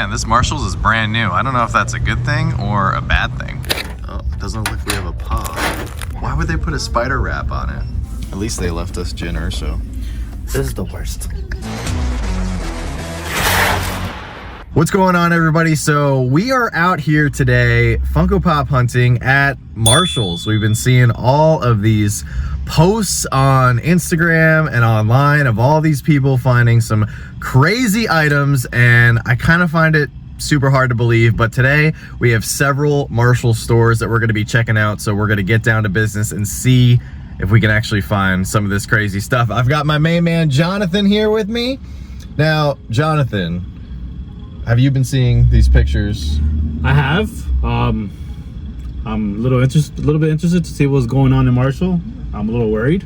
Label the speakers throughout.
Speaker 1: man, this Marshalls is brand new. I don't know if that's a good thing or a bad thing. Oh, it doesn't look like we have a pop. Why would they put a spider wrap on it? At least they left us Jin Urso.
Speaker 2: This is the worst.
Speaker 1: What's going on, everybody? So we are out here today Funko Pop hunting at Marshalls. We've been seeing all of these posts on Instagram and online of all these people finding some crazy items, and I kind of find it super hard to believe, but today we have several Marshalls stores that we're going to be checking out, so we're going to get down to business and see if we can actually find some of this crazy stuff. I've got my main man Jonathan here with me. Now, Jonathan, have you been seeing these pictures?
Speaker 2: I have. I'm a little bit interested to see what's going on in Marshall. I'm a little worried.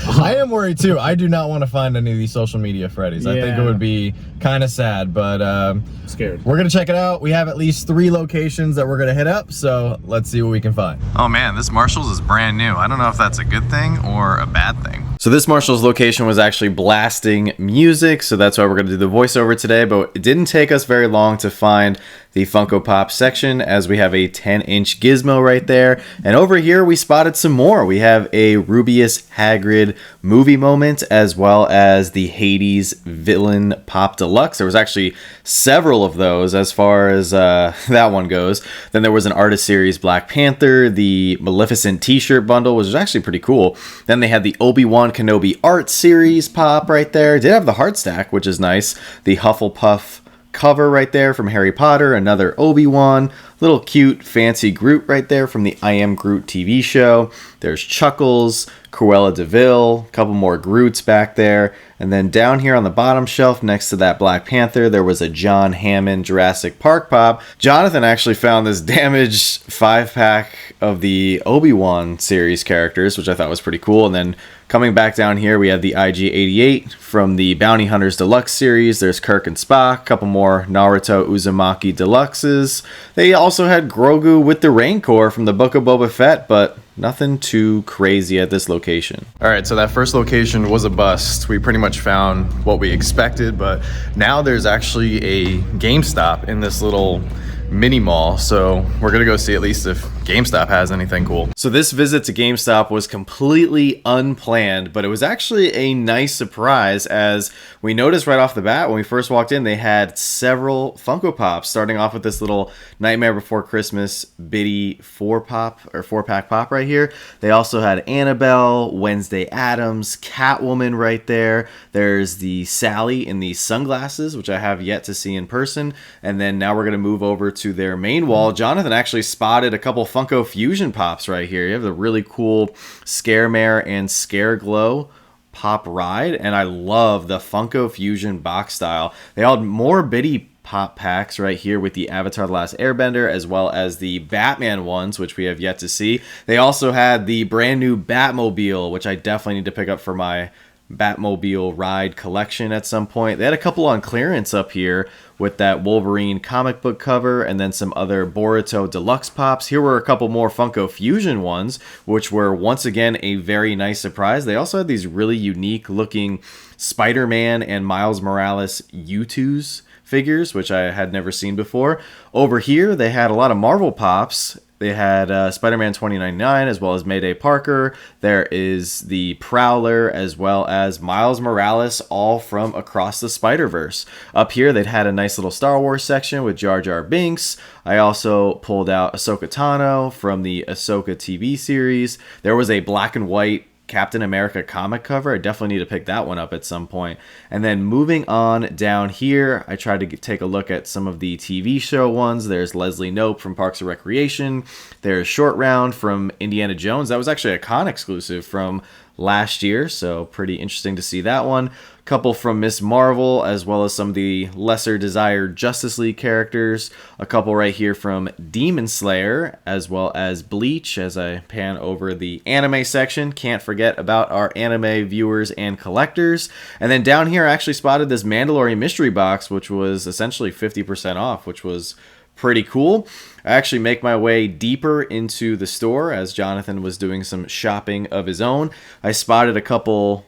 Speaker 1: I am worried too. I do not want to find any of these social media Freddies. Yeah. I think it would be kind of sad, but
Speaker 2: scared.
Speaker 1: We're gonna check it out. We have at least 3 locations that we're gonna hit up, so let's see what we can find. Oh man, this Marshalls is brand new. I don't know if that's a good thing or a bad thing. So this Marshalls location was actually blasting music, so that's why we're gonna do the voiceover today, but it didn't take us very long to find the Funko Pop section, as we have a 10-inch Gizmo right there. And over here we spotted some more. We have a Rubius Hagrid movie moment, as well as the Hades Villain Pop Deluxe. There was actually several of those as far as that one goes. Then there was an Artist Series Black Panther, the Maleficent t-shirt bundle, which was actually pretty cool. Then they had the Obi-Wan Kenobi Art Series pop right there. Did have the heart stack, which is nice. The Hufflepuff cover right there from Harry Potter, another Obi-Wan, little cute fancy Groot right there from the I Am Groot TV show. There's Chuckles, Cruella de Vil, a couple more Groots back there, and then down here on the bottom shelf next to that Black Panther there was a John Hammond Jurassic Park pop. Jonathan actually found this damaged 5-pack of the Obi-Wan series characters, which I thought was pretty cool. And then coming back down here, we have the IG-88 from the Bounty Hunters Deluxe series. There's Kirk and Spock, a couple more Naruto Uzumaki Deluxes. They also had Grogu with the Rancor from the Book of Boba Fett, but nothing too crazy at this location. All right, so that first location was a bust. We pretty much found what we expected, but now there's actually a GameStop in this little mini mall, so we're gonna go see at least if GameStop has anything cool. So this visit to GameStop was completely unplanned, but it was actually a nice surprise, as we noticed right off the bat when we first walked in, they had several Funko Pops, starting off with this little Nightmare Before Christmas Biddy 4-pack pop right here. They also had Annabelle, Wednesday Addams, Catwoman right there. There's the Sally in the sunglasses, which I have yet to see in person. And then now we're gonna move over to their main wall. Jonathan actually spotted a couple Funko Fusion Pops right here. You have the really cool Scaremare and Scareglow pop ride, and I love the Funko Fusion box style. They all had more Biddy pop packs right here with the Avatar The Last Airbender, as well as the Batman ones, which we have yet to see. They also had the brand new Batmobile, which I definitely need to pick up for my Batmobile ride collection at some point. They had a couple on clearance up here with that Wolverine comic book cover, and then some other Boruto Deluxe Pops. Here were a couple more Funko Fusion ones, which were once again a very nice surprise. They also had these really unique looking Spider-Man and Miles Morales U2s figures, which I had never seen before. Over here, they had a lot of Marvel Pops. They had Spider-Man 2099, as well as Mayday Parker. There is the Prowler, as well as Miles Morales, all from across the Spider-Verse. Up here, they'd had a nice little Star Wars section with Jar Jar Binks. I also pulled out Ahsoka Tano from the Ahsoka TV series. There was a black and white Captain America comic cover. I definitely need to pick that one up at some point. And then moving on down here, I tried to take a look at some of the TV show ones. There's Leslie Knope from Parks and Recreation. There's Short Round from Indiana Jones. That was actually a con exclusive from last year, so pretty interesting to see that one. Couple from Miss Marvel, as well as some of the lesser desired Justice League characters. A couple right here from Demon Slayer, as well as Bleach, as I pan over the anime section. Can't forget about our anime viewers and collectors. And then down here I actually spotted this Mandalorian mystery box, which was essentially 50% off, which was pretty cool. I actually make my way deeper into the store as Jonathan was doing some shopping of his own. I spotted a couple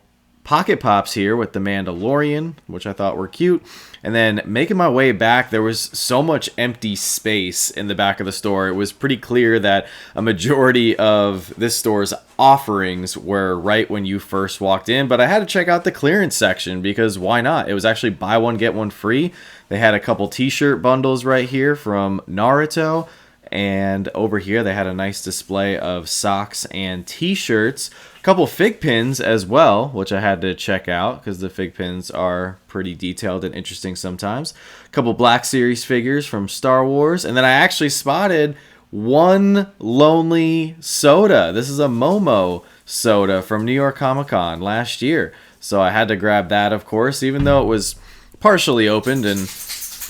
Speaker 1: Pocket Pops here with the Mandalorian, which I thought were cute. And then making my way back, there was so much empty space in the back of the store. It was pretty clear that a majority of this store's offerings were right when you first walked in. But I had to check out the clearance section because why not? It was actually buy one, get one free. They had a couple t-shirt bundles right here from Naruto. And over here, they had a nice display of socks and t-shirts. A couple fig pins as well, which I had to check out because the fig pins are pretty detailed and interesting sometimes. A couple Black Series figures from Star Wars. And then I actually spotted one lonely soda. This is a Momo soda from New York Comic Con last year. So I had to grab that, of course, even though it was partially opened and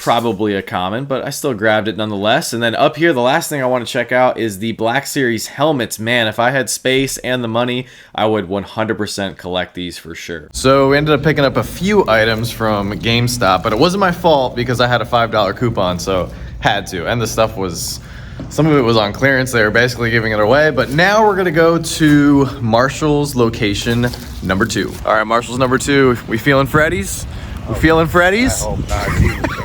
Speaker 1: probably a common, but I still grabbed it nonetheless. And then up here, the last thing I want to check out is the Black Series helmets. Man, if I had space and the money, I would 100% collect these for sure. So we ended up picking up a few items from GameStop, but it wasn't my fault because I had a $5 coupon, so had to. And the stuff was, some of it was on clearance. They were basically giving it away. But now we're gonna go to Marshall's location number 2. All right, Marshall's number 2. We feeling Freddy's? We feeling Freddy's?
Speaker 3: I hope not.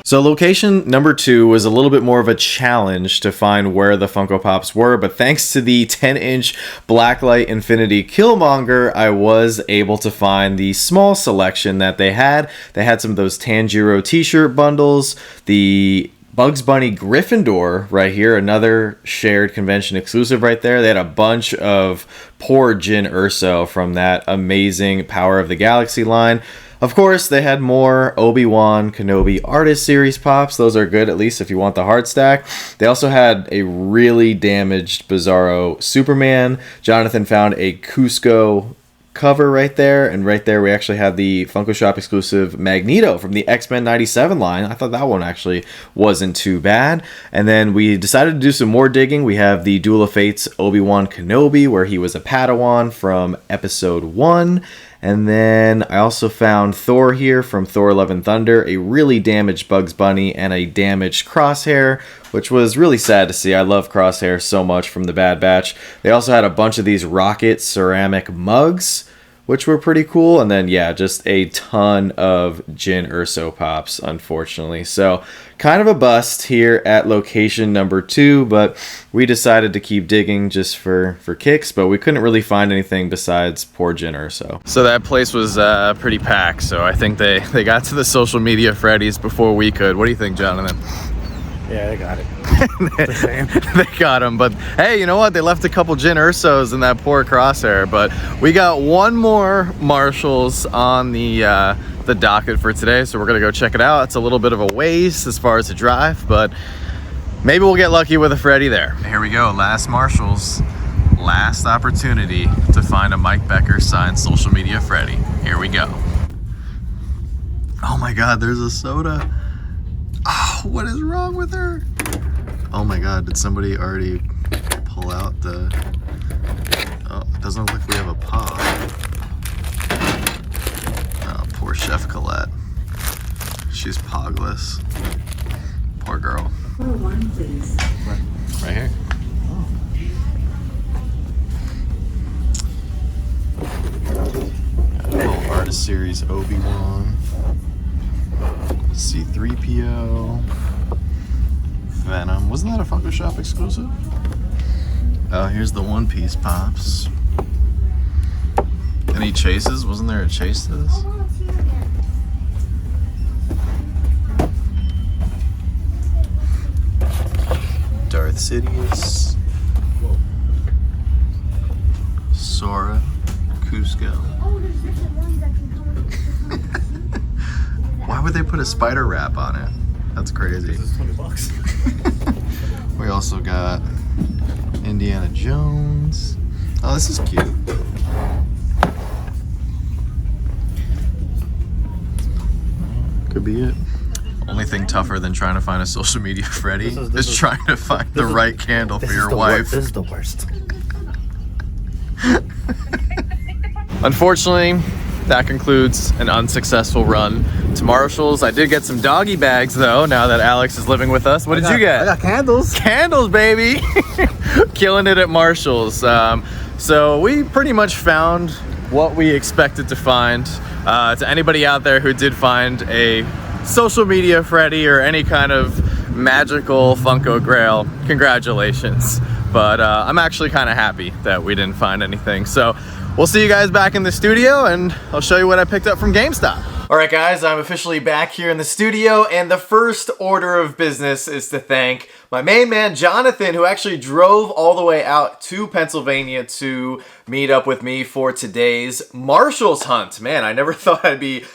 Speaker 1: So location number 2 was a little bit more of a challenge to find where the Funko Pops were, but thanks to the 10-inch Blacklight Infinity Killmonger, I was able to find the small selection that they had. They had some of those Tanjiro t-shirt bundles, the Bugs Bunny Gryffindor right here, another shared convention exclusive right there. They had a bunch of poor Jyn Erso from that amazing Power of the Galaxy line. Of course, they had more Obi-Wan Kenobi Artist Series Pops. Those are good, at least if you want the hard stack. They also had a really damaged Bizarro Superman. Jonathan found a Cusco cover right there, and right there we actually had the Funko Shop exclusive Magneto from the X-Men 97 line. I thought that one actually wasn't too bad. And then we decided to do some more digging. We have the Duel of Fates Obi-Wan Kenobi, where he was a Padawan from episode 1. And then I also found Thor here from Thor Love and Thunder, a really damaged Bugs Bunny and a damaged Crosshair, which was really sad to see. I love Crosshair so much from the Bad Batch. They also had a bunch of these Rocket ceramic mugs, which were pretty cool. And then, yeah, just a ton of Jyn Erso Pops, unfortunately. So, kind of a bust here at location number 2, but we decided to keep digging just for kicks, but we couldn't really find anything besides poor Jyn Erso. So that place was pretty packed, so I think they got to the social media Freddy's before we could. What do you think, Jonathan?
Speaker 3: Yeah, they got it.
Speaker 1: They got him, but hey, you know what? They left a couple Jyn Ersos in that poor Crosshair, but we got one more Marshalls on the docket for today, so we're gonna go check it out. It's a little bit of a ways as far as the drive, but maybe we'll get lucky with a Freddy there. Here we go, last Marshalls, last opportunity to find a Mike Becker signed social media Freddy. Here we go. Oh my God, there's a soda. Oh, what is wrong with her? Oh my God, did somebody already pull out the... Oh, it doesn't look like we have a pop. Oh, poor Chef Colette. She's pogless. Poor girl.
Speaker 4: One, please.
Speaker 1: Right here. Got a little Artist Series Obi-Wan. C-3PO, Venom. Wasn't that a Funko Shop exclusive? Oh, here's the One Piece Pops. Any chases? Wasn't there a chase to this? Darth Sidious, Sora, Cusco. Why would they put a spider wrap on it? That's crazy.
Speaker 3: This is $20.
Speaker 1: We also got Indiana Jones. Oh, this is cute. Could be it. Only thing tougher than trying to find a social media Freddy is trying to find the right candle for your wife.
Speaker 3: This is the worst.
Speaker 1: Unfortunately, that concludes an unsuccessful run to Marshall's. I did get some doggy bags though, now that Alex is living with us. What did you get?
Speaker 3: I got candles.
Speaker 1: Candles, baby! Killing it at Marshall's. So we pretty much found what we expected to find. To anybody out there who did find a social media Freddy or any kind of magical Funko Grail, congratulations. But I'm actually kind of happy that we didn't find anything. So we'll see you guys back in the studio, and I'll show you what I picked up from GameStop. All right, guys, I'm officially back here in the studio, and the first order of business is to thank my main man, Jonathan, who actually drove all the way out to Pennsylvania to meet up with me for today's Marshalls hunt. Man, I never thought I'd be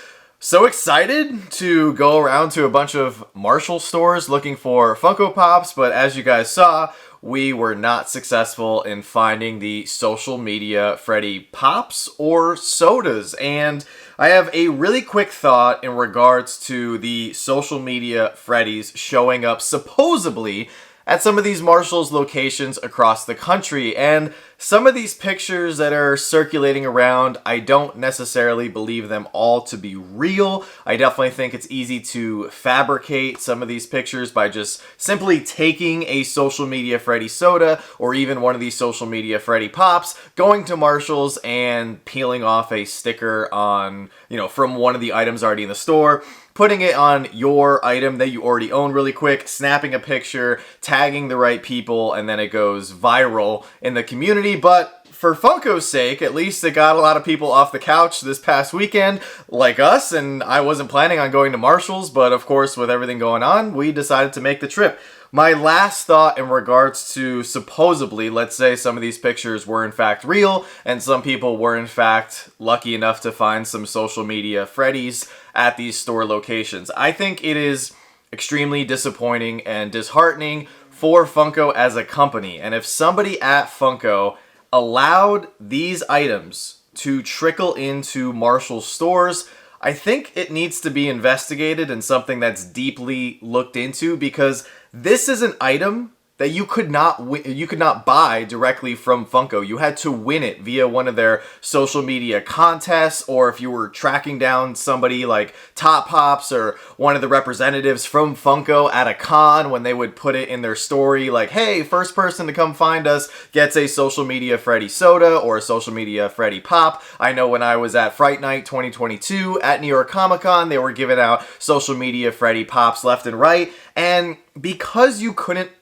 Speaker 1: so excited to go around to a bunch of Marshall stores looking for Funko Pops, but as you guys saw, we were not successful in finding the social media Freddy Pops or sodas. And I have a really quick thought in regards to the social media Freddys showing up supposedly at some of these Marshalls locations across the country. And some of these pictures that are circulating around, I don't necessarily believe them all to be real. I definitely think it's easy to fabricate some of these pictures by just simply taking a social media Freddy soda or even one of these social media Freddy Pops, going to Marshalls and peeling off a sticker on, from one of the items already in the store, putting it on your item that you already own really quick, snapping a picture, tagging the right people, and then it goes viral in the community. But for Funko's sake, at least it got a lot of people off the couch this past weekend, like us, and I wasn't planning on going to Marshalls, but of course, with everything going on, we decided to make the trip. My last thought in regards to supposedly, let's say some of these pictures were in fact real, and some people were in fact lucky enough to find some social media Freddys at these store locations. I think it is extremely disappointing and disheartening for Funko as a company. And if somebody at Funko allowed these items to trickle into Marshall stores, I think it needs to be investigated and something that's deeply looked into, because this is an item that you could not buy directly from Funko. You had to win it via one of their social media contests, or if you were tracking down somebody like Top Pops or one of the representatives from Funko at a con, when they would put it in their story like, hey, first person to come find us gets a social media Freddy soda or a social media Freddy Pop. I know when I was at Fright Night 2022 at New York Comic Con, they were giving out social media Freddy Pops left and right, and because you couldn't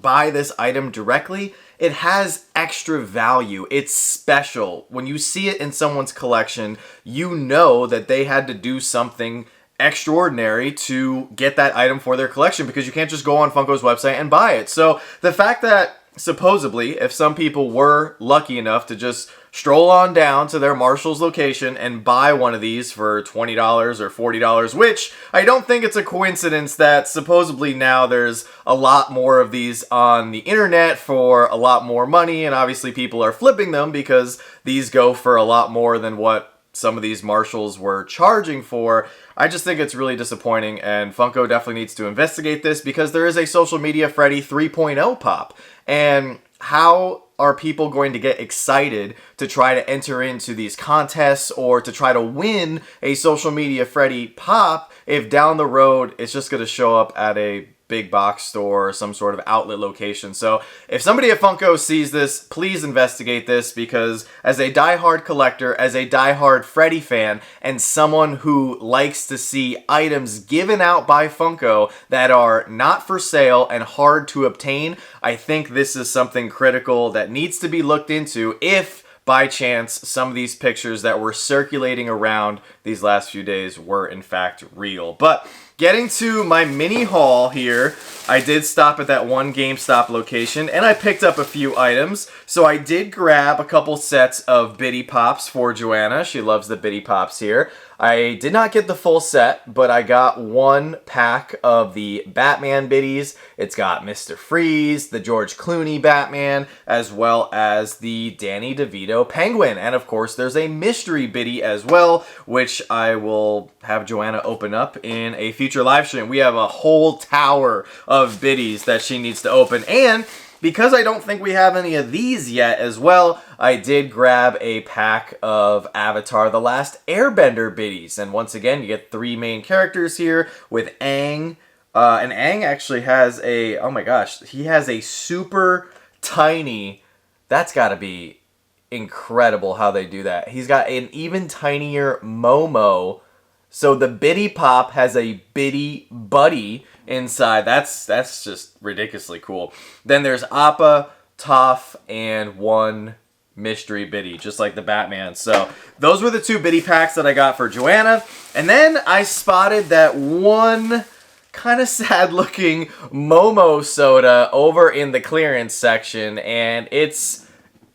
Speaker 1: buy this item directly, it has extra value. It's special. When you see it in someone's collection, you know that they had to do something extraordinary to get that item for their collection, because you can't just go on Funko's website and buy it. So the fact that supposedly, if some people were lucky enough to just stroll on down to their Marshalls location and buy one of these for $20 or $40, which I don't think it's a coincidence that supposedly now there's a lot more of these on the internet for a lot more money, and obviously people are flipping them because these go for a lot more than what some of these Marshalls were charging for. I just think it's really disappointing, and Funko definitely needs to investigate this, because there is a social media Freddy 3.0 pop, and how are people going to get excited to try to enter into these contests or to try to win a social media Freddy Pop if down the road it's just going to show up at a big box store or some sort of outlet location? So if somebody at Funko sees this, please investigate this, because as a diehard collector, as a diehard Freddy fan, and someone who likes to see items given out by Funko that are not for sale and hard to obtain, I think this is something critical that needs to be looked into if by chance some of these pictures that were circulating around these last few days were in fact real. But getting to my mini haul here, I did stop at that one GameStop location and I picked up a few items. So I did grab a couple sets of Bitty Pops for Joanna. She loves the Bitty Pops here. I did not get the full set, but I got one pack of the Batman Biddies. It's got Mr. Freeze, the George Clooney Batman, as well as the Danny DeVito Penguin. And of course, there's a mystery Biddy as well, which I will have Joanna open up in a future live stream. We have a whole tower of Biddies that she needs to open. And because I don't think we have any of these yet as well, I did grab a pack of Avatar: The Last Airbender Biddies. And once again, you get three main characters here with Aang. And Aang actually has a, oh my gosh, he has a super tiny, that's gotta be incredible how they do that. He's got an even tinier Momo. So the Bitty Pop has a Bitty Buddy inside. That's just ridiculously cool. Then there's Appa, Toph, and one mystery Bitty, just like the Batman. So those were the 2 Bitty packs that I got for Joanna. And then I spotted that one kind of sad looking Momo soda over in the clearance section, and it's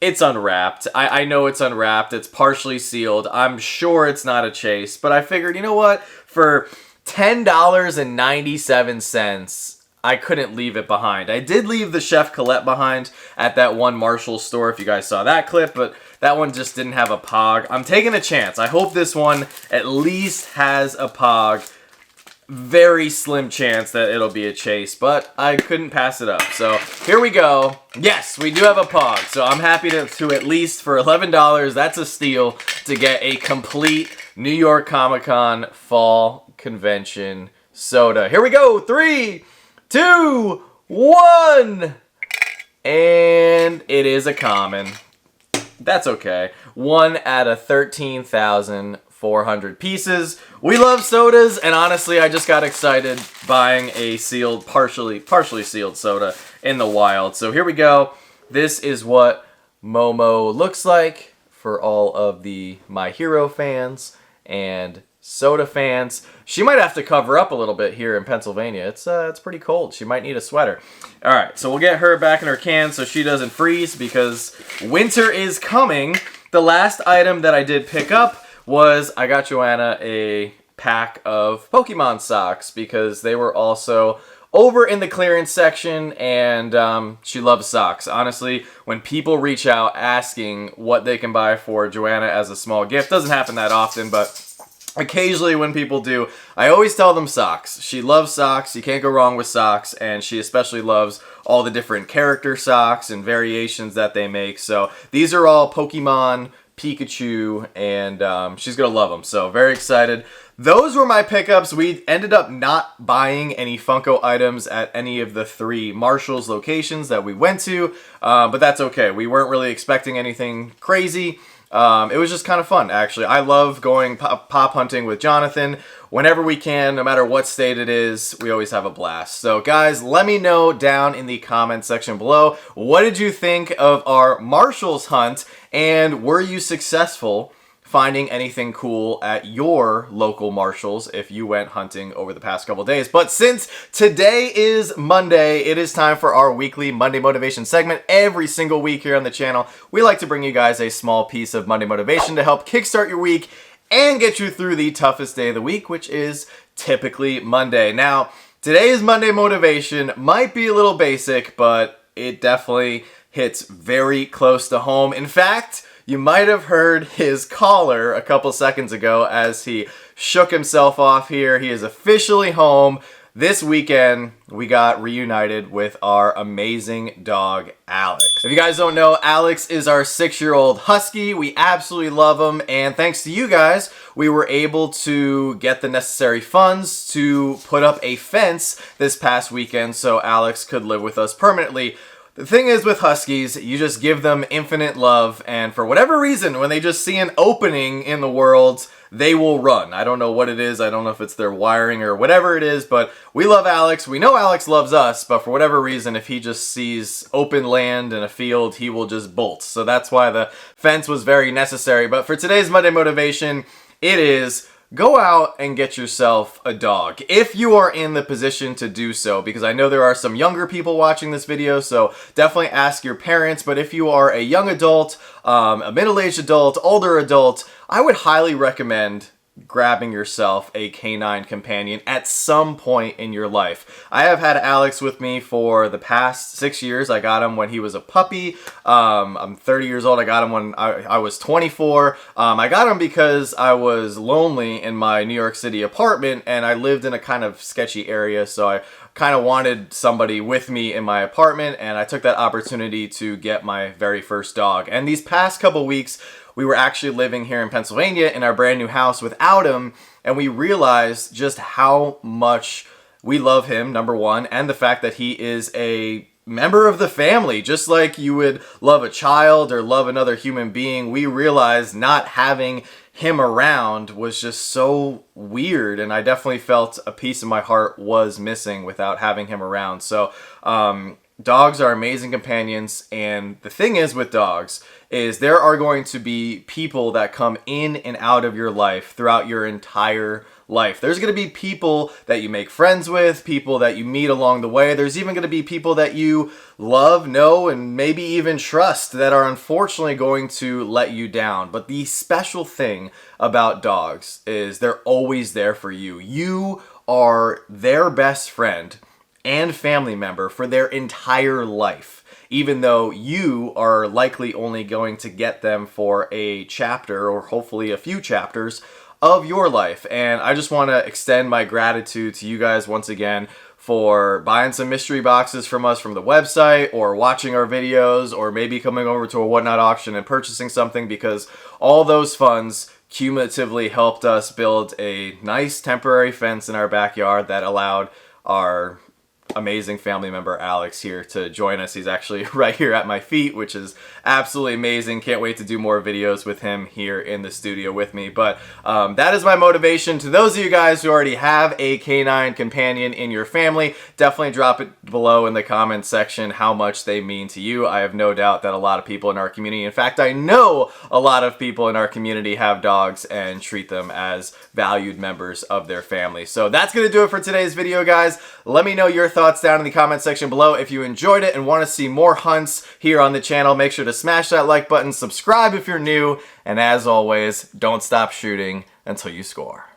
Speaker 1: unwrapped. I know it's unwrapped. It's partially sealed. I'm sure it's not a chase, but I figured, you know what? For $10.97, I couldn't leave it behind. I did leave the Chef Colette behind at that one Marshall store, if you guys saw that clip, but that one just didn't have a Pog. I'm taking a chance. I hope this one at least has a Pog. Very slim chance that it'll be a chase, but I couldn't pass it up. So here we go. Yes, we do have a Pog. So I'm happy to at least for $11, that's a steal, to get a complete New York Comic Con Fall Convention soda. Here we go. 3, 2, 1. And it is a common. That's okay. 1 out of 13,400 pieces. We love sodas, and honestly, I just got excited buying a sealed, partially sealed soda in the wild. So here we go. This is what Momo looks like for all of the My Hero fans and soda fans. She might have to cover up a little bit here in Pennsylvania. It's pretty cold. She might need a sweater. All right, so we'll get her back in her can so she doesn't freeze because winter is coming. The last item that I did pick up was I got Joanna a pack of Pokemon socks because they were also over in the clearance section, and she loves socks. Honestly, when people reach out asking what they can buy for Joanna as a small gift, doesn't happen that often, but occasionally when people do, I always tell them socks. She loves socks. You can't go wrong with socks, and she especially loves all the different character socks and variations that they make. So these are all Pokemon, Pikachu, and she's gonna love them. So very excited. Those were my pickups. We ended up not buying any Funko items at any of the 3 Marshalls locations that we went to, but that's okay. We weren't really expecting anything crazy. It was just kind of fun, actually. I love going pop hunting with Jonathan. Whenever we can, no matter what state it is, we always have a blast. So guys, let me know down in the comment section below, what did you think of our Marshalls hunt, and were you successful finding anything cool at your local Marshalls if you went hunting over the past couple days? But since today is Monday, it is time for our weekly Monday Motivation segment. Every single week here on the channel, we like to bring you guys a small piece of Monday Motivation to help kickstart your week and get you through the toughest day of the week, which is typically Monday. Now, today's Monday Motivation might be a little basic, but it definitely hits very close to home. In fact, you might have heard his caller a couple seconds ago as he shook himself off here. He is officially home. This weekend, we got reunited with our amazing dog, Alex. If you guys don't know, Alex is our 6-year-old husky. We absolutely love him, and thanks to you guys, we were able to get the necessary funds to put up a fence this past weekend so Alex could live with us permanently. The thing is with huskies, you just give them infinite love, and for whatever reason, when they just see an opening in the world, they will run. I don't know what it is. I don't know if it's their wiring or whatever it is, but we love Alex. We know Alex loves us, but for whatever reason, if he just sees open land and a field, he will just bolt. So that's why the fence was very necessary. But for today's Monday Motivation, it is go out and get yourself a dog if you are in the position to do so, because I know there are some younger people watching this video, so definitely ask your parents. But if you are a young adult, a middle-aged adult, older adult, I would highly recommend grabbing yourself a canine companion at some point in your life. I have had Alex with me for the past 6 years. I got him when he was a puppy. I'm 30 years old. I got him when I was 24. I got him because I was lonely in my New York City apartment, and I lived in a kind of sketchy area, so I kind of wanted somebody with me in my apartment, and I took that opportunity to get my very first dog. And these past couple weeks, we were actually living here in Pennsylvania in our brand new house without him, and we realized just how much we love him, number one, and the fact that he is a member of the family, just like you would love a child or love another human being. We realized not having him around was just so weird, and I definitely felt a piece of my heart was missing without having him around. So dogs are amazing companions, and the thing is with dogs is there are going to be people that come in and out of your life throughout your entire life. There's going to be people that you make friends with, people that you meet along the way. There's even going to be people that you love, know, and maybe even trust that are unfortunately going to let you down. But the special thing about dogs is they're always there for you. You are their best friend and family member for their entire life, even though you are likely only going to get them for a chapter or hopefully a few chapters of your life. And I just want to extend my gratitude to you guys once again for buying some mystery boxes from us from the website, or watching our videos, or maybe coming over to a Whatnot auction and purchasing something, because all those funds cumulatively helped us build a nice temporary fence in our backyard that allowed our amazing family member Alex here to join us. He's actually right here at my feet, which is absolutely amazing. Can't wait to do more videos with him here in the studio with me. But that is my motivation. To those of you guys who already have a canine companion in your family, definitely drop it below in the comments section how much they mean to you. I have no doubt that a lot of people in our community, in fact, I know a lot of people in our community have dogs and treat them as valued members of their family. So that's going to do it for today's video, guys. Let me know your thoughts down in the comment section below. If you enjoyed it and want to see more hunts here on the channel, make sure to smash that like button, subscribe if you're new, and as always, don't stop shooting until you score.